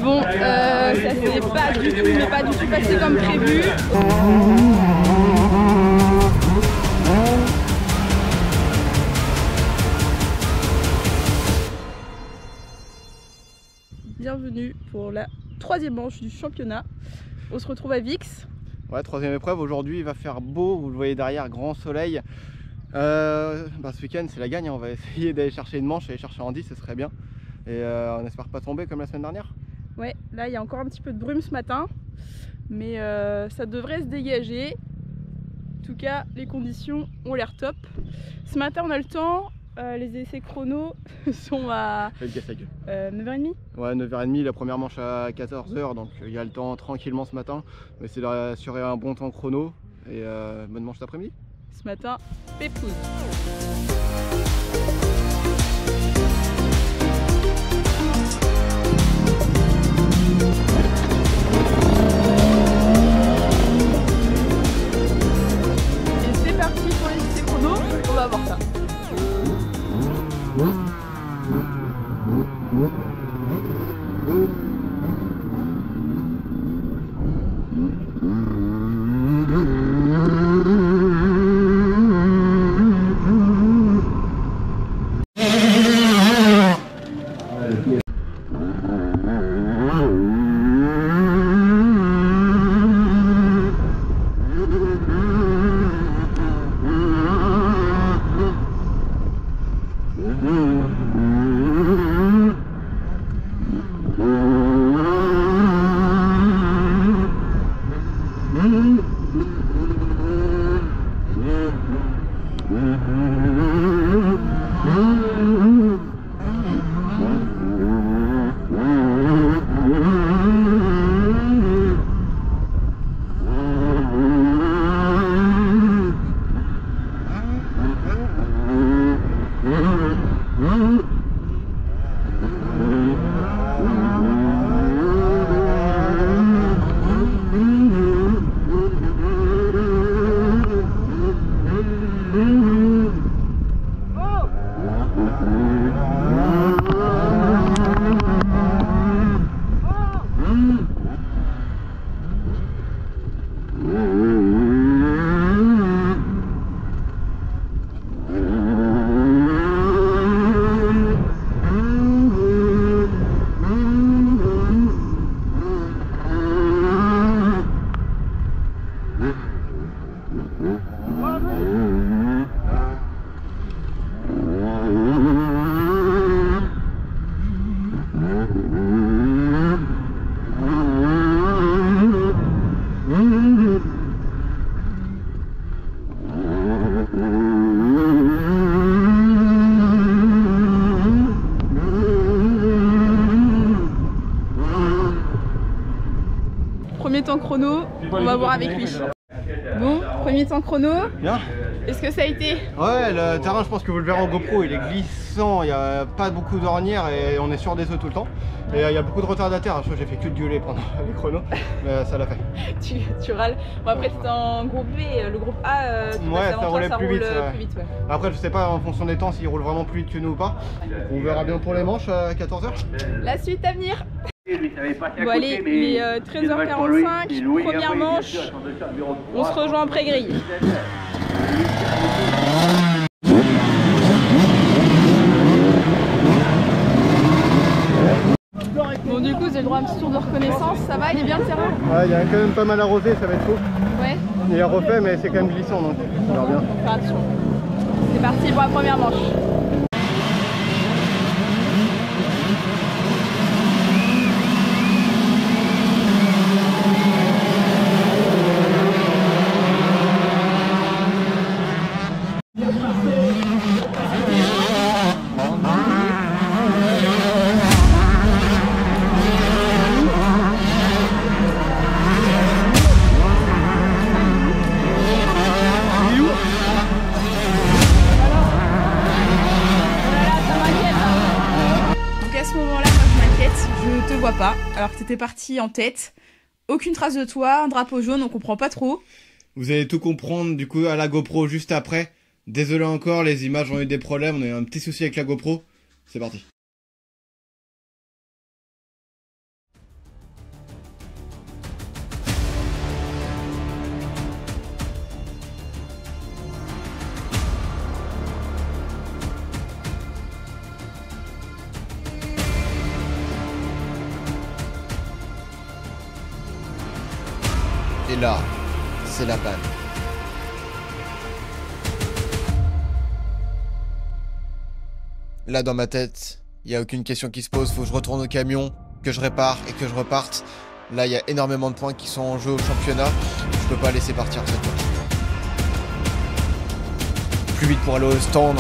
Bon, ça s'est pas du tout, mais pas du tout passé comme prévu. Bienvenue pour la 3e manche du championnat. On se retrouve à Vix. Ouais, 3e épreuve. Aujourd'hui, il va faire beau. Vous le voyez derrière, grand soleil. Ce week-end, c'est la gagne. On va essayer d'aller chercher une manche, aller chercher Andy, ce serait bien. Et on espère pas tomber comme la semaine dernière. Ouais, là il y a encore un petit peu de brume ce matin, mais ça devrait se dégager. En tout cas, les conditions ont l'air top. Ce matin, on a le temps. Les essais chrono sont à 9h30. Ouais, 9h30, la première manche à 14h, donc il y a le temps tranquillement ce matin. On va essayer d'assurer un bon temps chrono et bonne manche cet après-midi. Ce matin, pépouze. Et c'est parti pour les essais chrono, on va voir ça. Premier temps chrono, on va voir avec lui. Bon, premier temps chrono. Bien. Est-ce que ça a été? Ouais, le terrain, je pense que vous le verrez en GoPro, il est glissant, il n'y a pas beaucoup d'ornières et on est sur des œufs tout le temps. Et il y a beaucoup de retardataires, j'ai fait que de gueuler pendant les chronos, mais ça l'a fait. tu râles. Bon, après, tu es en groupe B, le groupe A, ça roulait plus vite. Ouais. Après, je sais pas en fonction des temps s'il roule vraiment plus vite que nous ou pas. On verra bien pour les manches à 14h. La suite à venir. Bon allez, il est 13h45, première manche, on se rejoint après grille. Bon du coup j'ai le droit à un petit tour de reconnaissance, ça va, il est bien le terrain? Ouais, il y a quand même pas mal arrosé, ça va être fou. Ouais. Il est refait mais c'est quand même glissant donc ça va bien. Faire attention. C'est parti pour la première manche. Je te vois pas, alors que t'étais parti en tête. Aucune trace de toi, un drapeau jaune, on comprend pas trop. Vous allez tout comprendre du coup à la GoPro juste après. Désolé encore, les images ont eu des problèmes, on a eu un petit souci avec la GoPro. C'est parti. Et là, c'est la panne. Là, dans ma tête, il n'y a aucune question qui se pose. Faut que je retourne au camion, que je répare et que je reparte. Là, il y a énormément de points qui sont en jeu au championnat. Je peux pas laisser partir cette fois. Plus vite pour aller au stand.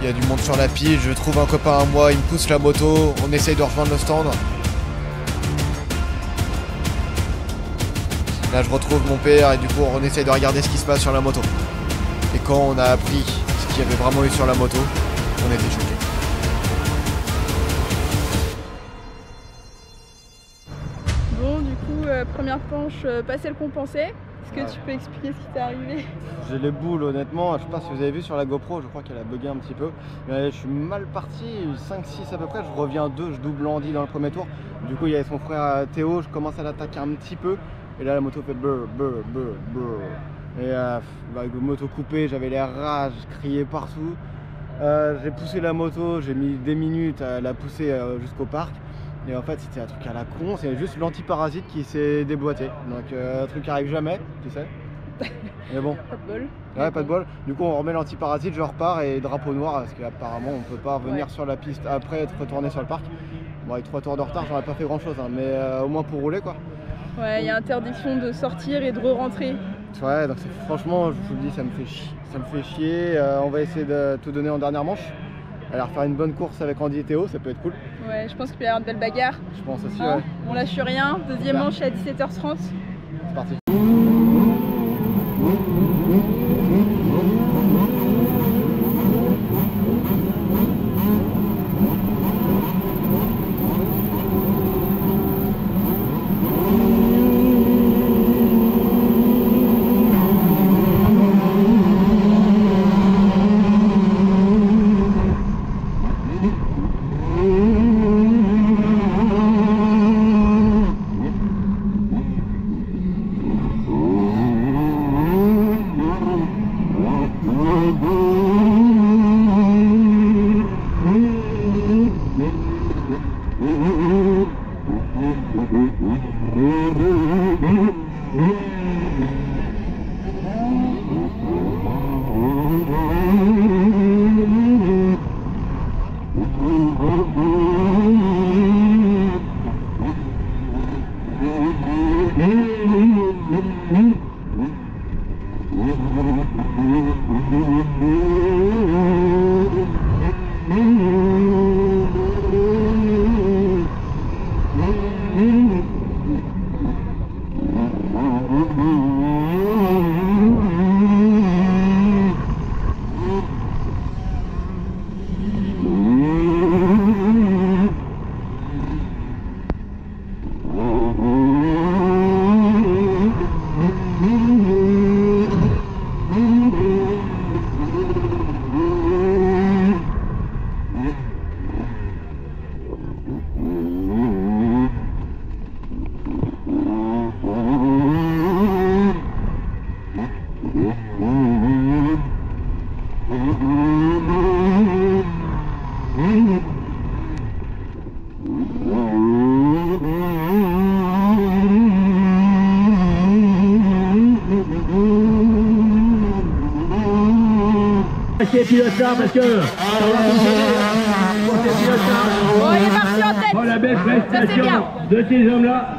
Il y a du monde sur la piste. Je trouve un copain à moi, il me pousse la moto. On essaye de rejoindre le stand. Là, je retrouve mon père et du coup, on essaye de regarder ce qui se passe sur la moto. Et quand on a appris ce qu'il y avait vraiment eu sur la moto, on était choqués. Bon, du coup, première planche, pas celle qu'on pensait. Est-ce que tu peux expliquer ce qui t'est arrivé? J'ai les boules honnêtement, je sais pas si vous avez vu sur la GoPro, je crois qu'elle a bugué un petit peu. Mais je suis mal parti, 5-6 à peu près, je reviens 2, je double Andy dans le premier tour. Du coup il y avait son frère Théo, je commence à l'attaquer un petit peu. Et là la moto fait brr, brr, brr, brr. Et avec la moto coupée, j'avais les rages, je criais partout. J'ai poussé la moto, j'ai mis des minutes à la pousser jusqu'au parc. Et en fait c'était un truc à la con, c'est juste l'antiparasite qui s'est déboîté. Donc un truc qui arrive jamais, tu sais. Mais bon. Pas de bol. Ouais, pas de bol. Du coup on remet l'antiparasite, je repars et drapeau noir parce qu'apparemment on peut pas revenir sur la piste après être retourné sur le parc. Bon avec 3 tours de retard j'aurais pas fait grand chose hein, mais au moins pour rouler quoi. Ouais, il y a interdiction de sortir et de re-rentrer. Ouais donc franchement je vous le dis ça me fait chier. On va essayer de tout donner en dernière manche. aller refaire une bonne course avec Andy et Théo, ça peut être cool. Ouais, je pense qu'il peut y avoir une belle bagarre. Je pense aussi, hein, ouais. On lâche rien. Deuxième manche à 17h30. C'est parti. Pilote parce que Bon, il est parti en tête. oh, la belle prestation de ces hommes-là.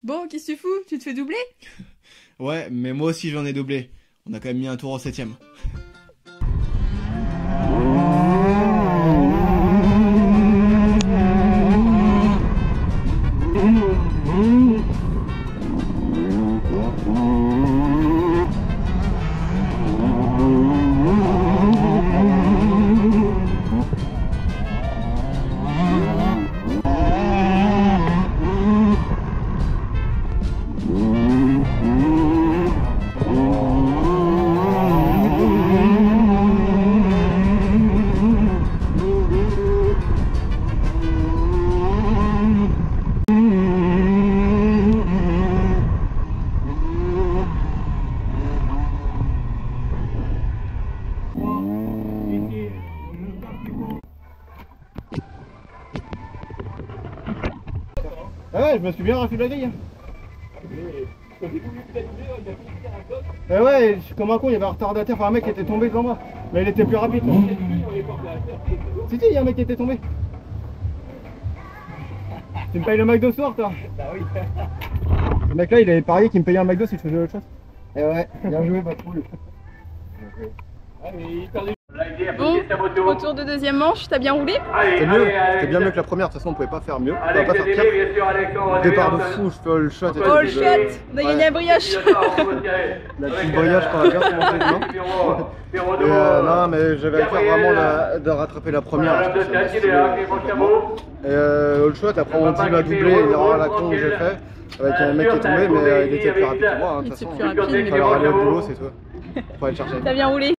Bon, qu'est-ce que tu fous? Tu te fais doubler? Ouais, mais moi aussi j'en ai doublé. On a quand même mis un tour en 7ème. Ah ouais, je me suis bien raflé de la grille. Et ouais, je suis comme un con, il y avait un retardataire, enfin un mec qui était tombé devant moi. Mais il était plus rapide. Si, il y a un mec qui était tombé. Tu me payes le McDo ce soir, toi? Bah oui. Le mec là, il avait parié qu'il me payait un McDo si je faisais autre chose. Et ouais, bien joué, patrouille. Bon, retour de deuxième manche, t'as bien roulé? C'était mieux, c'était bien mieux que la première, de toute façon on pouvait pas faire mieux, on pouvait pas faire pire. Départ de fou, je fais all shot et tout. All shot, on a gagné un brioche. La petite brioche qu'on a bien commencé dedans. Et non mais j'avais à faire vraiment de rattraper la première. Et all shot, après on dit m'a doublé, l'erreur à la con que j'ai fait. Avec un mec qui est tombé mais il était plus rapide que moi, de toute façon. Il fallait aller au boulot, c'est tout. Faut aller le chercher. T'as bien roulé.